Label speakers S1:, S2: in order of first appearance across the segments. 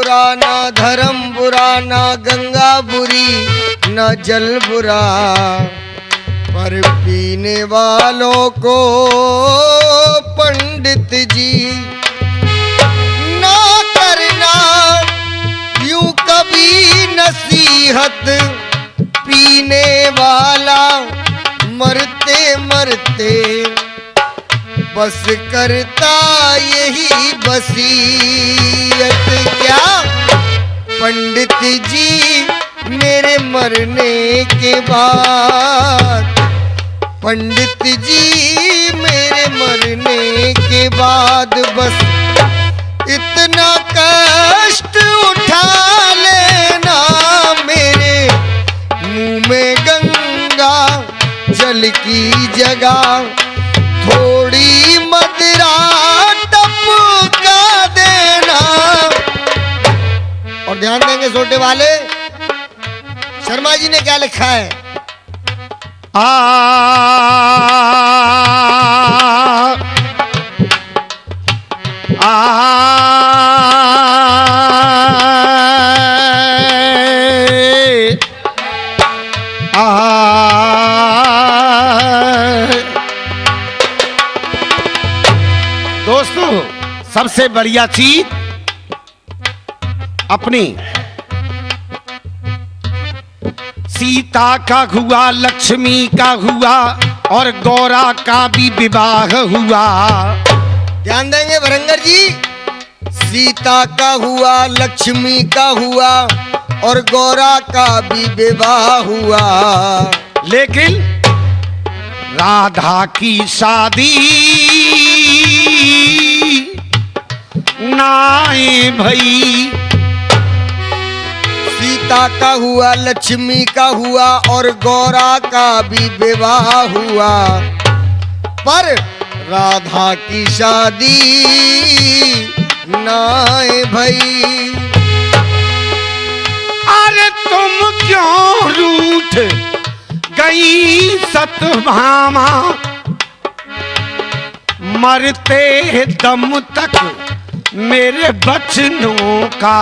S1: बुरा ना धर्म बुरा ना गंगा बुरी न जल बुरा, पर पीने वालों को पंडित जी ना करना यूं कभी नसीहत, पीने वाला मरते मरते बस करता यही वसीयत। क्या पंडित जी मेरे मरने के बाद, पंडित जी मेरे मरने के बाद बस इतना कष्ट उठा लेना, मेरे मुंह में गंगा जल की जगह थोड़ी मदिरा टपका देना। और ध्यान देंगे छोटे वाले, शर्मा जी ने क्या लिखा है?
S2: दोस्तों, सबसे बढ़िया चीज अपनी सीता का हुआ, लक्ष्मी का हुआ और गौरा का भी विवाह हुआ।
S1: ध्यान देंगे भरंगर जी, सीता का हुआ, लक्ष्मी का हुआ और गौरा का भी विवाह हुआ,
S2: लेकिन राधा की शादी नाए भई।
S1: सीता का हुआ, लक्ष्मी का हुआ और गौरा का भी विवाह हुआ, पर राधा की शादी नाए भई।
S2: अरे तुम क्यों रूठ गई सतभामा, मरते दम तक मेरे बचनों का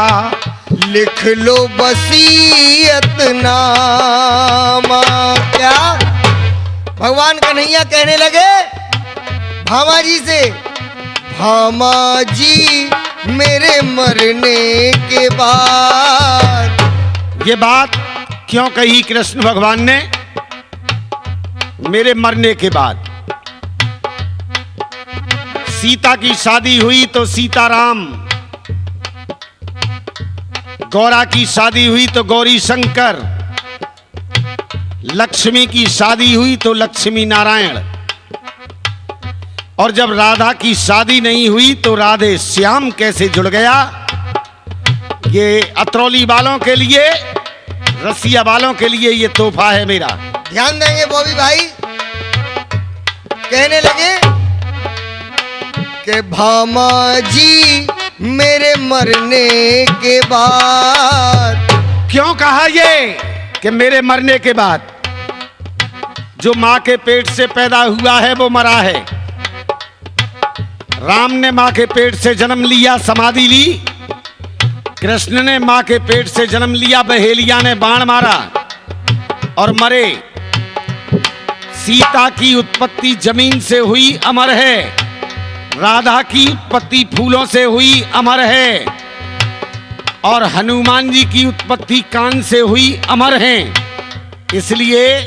S1: लिख लो वसीयत नामा। क्या भगवान कन्हैया कहने लगे भामा जी से, भामा जी मेरे मरने के बाद।
S2: ये बात क्यों कही कृष्ण भगवान ने? मेरे मरने के बाद सीता की शादी हुई तो सीताराम, गौरा की शादी हुई तो गौरी शंकर, लक्ष्मी की शादी हुई तो लक्ष्मी नारायण, और जब राधा की शादी नहीं हुई तो राधे श्याम कैसे जुड़ गया? ये अतरौली वालों के लिए, रसिया वालों के लिए ये तोहफा है मेरा।
S1: ध्यान देंगे बॉबी भाई, कहने लगे कि भामा जी मेरे मरने के बाद।
S2: क्यों कहा ये कि मेरे मरने के बाद? जो मां के पेट से पैदा हुआ है वो मरा है। राम ने मां के पेट से जन्म लिया, समाधि ली। कृष्ण ने मां के पेट से जन्म लिया, बहेलिया ने बाण मारा और मरे। सीता की उत्पत्ति जमीन से हुई, अमर है। राधा की उत्पत्ति फूलों से हुई, अमर है। और हनुमान जी की उत्पत्ति कान से हुई, अमर हैं। इसलिए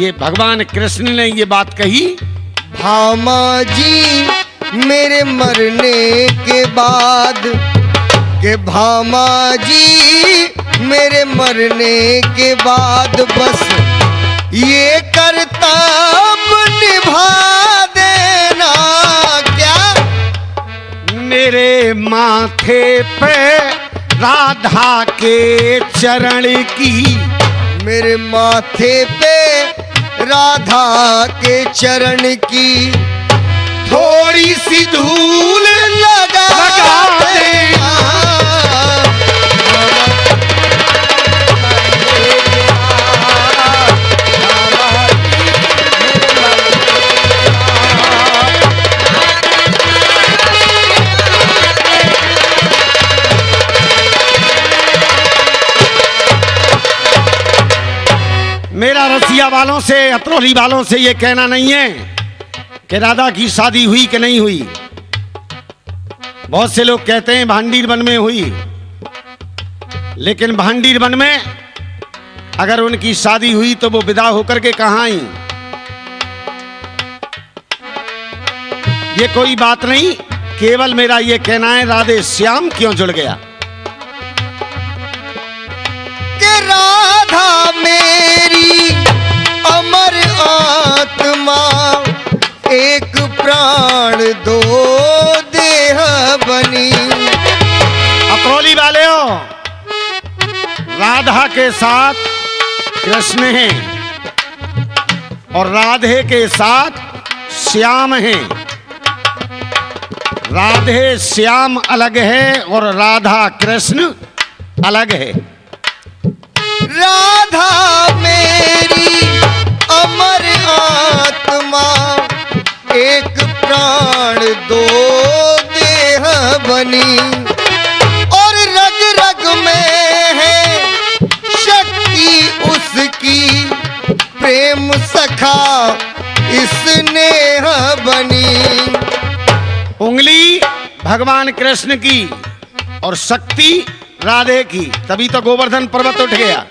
S2: ये भगवान कृष्ण ने ये बात कही,
S1: भामा जी मेरे मरने के बाद, के भामा जी मेरे मरने के बाद बस ये कर्तव्य निभा देना। क्या
S2: मेरे माथे पे राधा के चरण की,
S1: मेरे माथे पे राधा के चरण की
S2: थोड़ी सी धूल
S1: लगा
S2: देना। वालों से, अतरौली वालों से ये कहना नहीं है कि राधा की शादी हुई कि नहीं हुई। बहुत से लोग कहते हैं भांडीर वन में हुई, लेकिन भांडीर वन में अगर उनकी शादी हुई तो वो विदा होकर के कहां आई? ये कोई बात नहीं, केवल मेरा ये कहना है राधे श्याम क्यों जुड़ गया।
S1: कि राधा मेरी अमर आत्मा, एक प्राण दो देह बनी।
S2: अतरौली वाले हो, राधा के साथ कृष्ण हैं और राधे के साथ श्याम हैं। राधे श्याम अलग है और राधा कृष्ण अलग है।
S1: राधा मेरी अमर आत्मा, एक प्राण दो देह बनी। और रग रग में है शक्ति उसकी, प्रेम सखा स्नेह बनी।
S2: उंगली भगवान कृष्ण की और शक्ति राधे की, तभी तो गोवर्धन पर्वत उठ गया।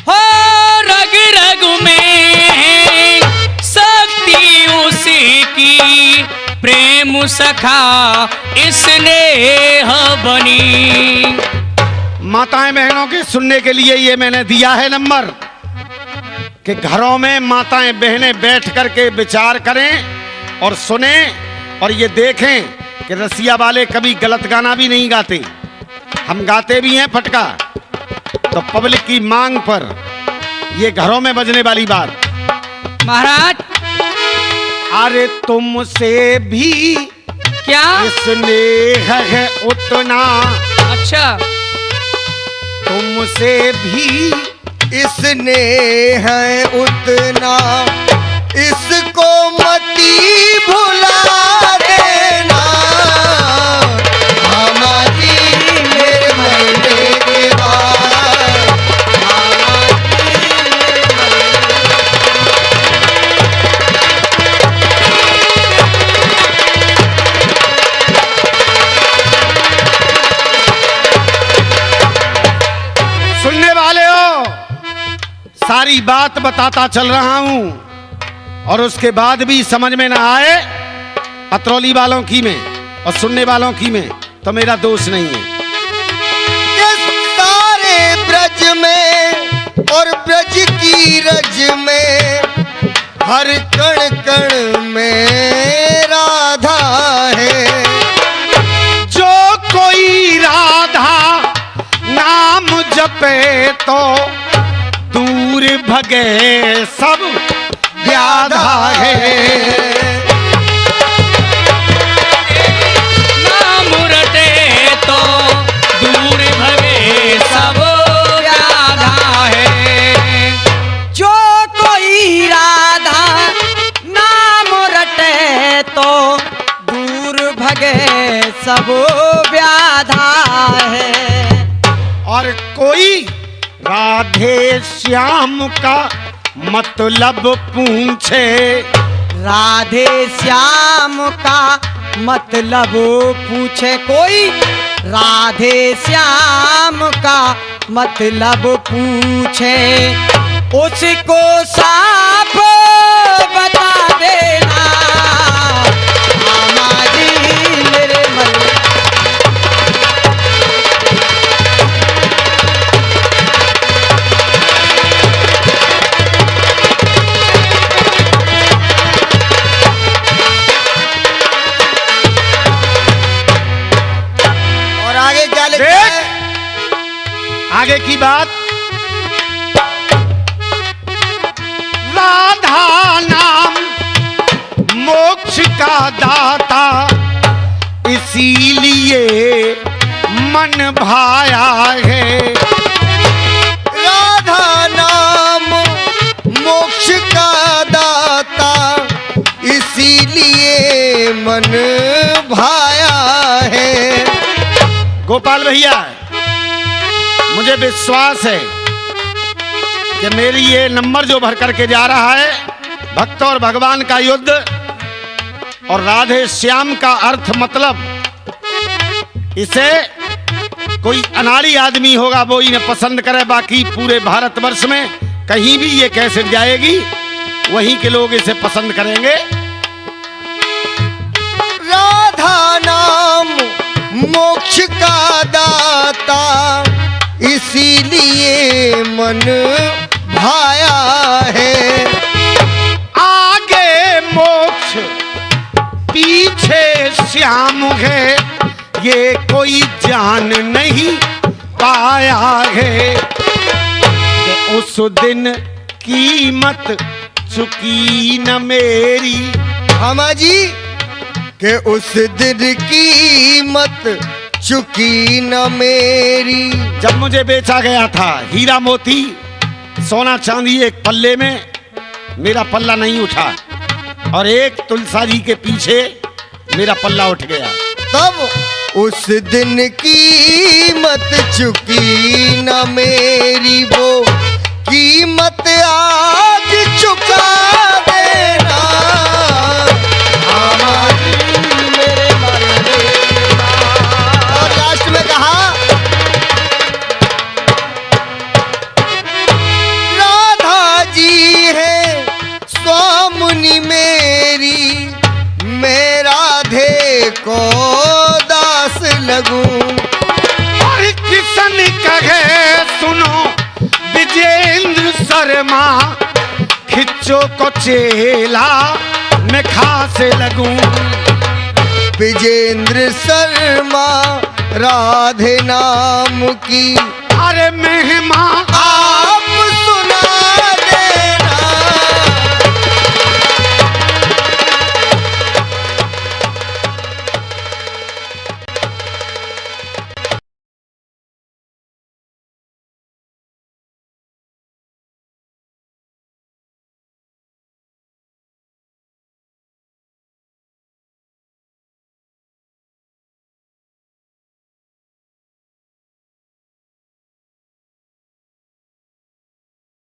S3: हो रग रग में शक्ति उसी की, प्रेम सखा स्नेह बनी।
S2: माताएं बहनों के सुनने के लिए ये मैंने दिया है नंबर कि घरों में माताएं बहनें बैठ करके विचार करें और सुने और ये देखें कि रसिया वाले कभी गलत गाना भी नहीं गाते। हम गाते भी हैं फटका, तो पब्लिक की मांग पर ये घरों में बजने वाली बात।
S3: महाराज
S2: अरे तुमसे भी
S3: क्या?
S2: स्नेह है उतना,
S3: अच्छा
S2: तुमसे भी
S1: स्नेह है उतना, इसको मती भुला देना। हमारी निर्मल के बाद,
S2: सुनने वाले हो, सारी बात बताता चल रहा हूं और उसके बाद भी समझ में ना आए अतरौली वालों की में और सुनने वालों की में, तो मेरा दोष नहीं है।
S1: इस सारे ब्रज में और ब्रज की रज में, हर कण कण में राधा है।
S2: जो कोई राधा नाम जपे तो दूर भगे सब व्याधा है।
S3: नाम रटे तो दूर भगे सब व्याधा है।
S4: जो कोई राधा नाम रटे तो दूर भगे सब व्याधा है।
S2: और कोई राधे श्याम का मतलब पूछे,
S4: राधे श्याम का मतलब पूछे कोई, राधे श्याम का मतलब पूछे, उसको साफ बता देना। हमारी निर्मल
S2: आगे की बात, राधा नाम मोक्ष का दाता, इसीलिए मन भाया है।
S1: राधा नाम मोक्ष का दाता, इसीलिए मन भाया है।
S2: गोपाल भैया, मुझे विश्वास है कि मेरी ये नंबर जो भर करके जा रहा है भक्त और भगवान का युद्ध और राधे श्याम का अर्थ मतलब, इसे कोई अनाड़ी आदमी होगा वो इन्हें पसंद करे, बाकी पूरे भारतवर्ष में कहीं भी ये कैसेट जाएगी वहीं के लोग इसे पसंद करेंगे।
S1: राधा नाम मोक्ष का दाता, इसीलिए मन भाया है।
S2: आगे मोक्ष पीछे श्याम है, ये कोई जान नहीं पाया है कि उस दिन कीमत चुकी न मेरी।
S1: हमा जी के उस दिन कीमत चुकी न मेरी।
S2: जब मुझे बेचा गया था हीरा मोती सोना चांदी एक पल्ले में, मेरा पल्ला नहीं उठा और एक तुलसा जी के पीछे मेरा पल्ला उठ गया।
S1: तब उस दिन कीमत चुकी न मेरी, वो कीमत आज चुका देना।
S4: मेरे मन
S1: और लास्ट में कहा राधा जी है स्वामुनि मेरी, मैं राधे को दास लगूं।
S2: और किसन कहे सुनो विजेंद्र शर्मा, खिच्चो को चेला मैं खासे लगूं।
S1: विजेंद्र शर्मा राधे नाम की,
S2: अरे मैं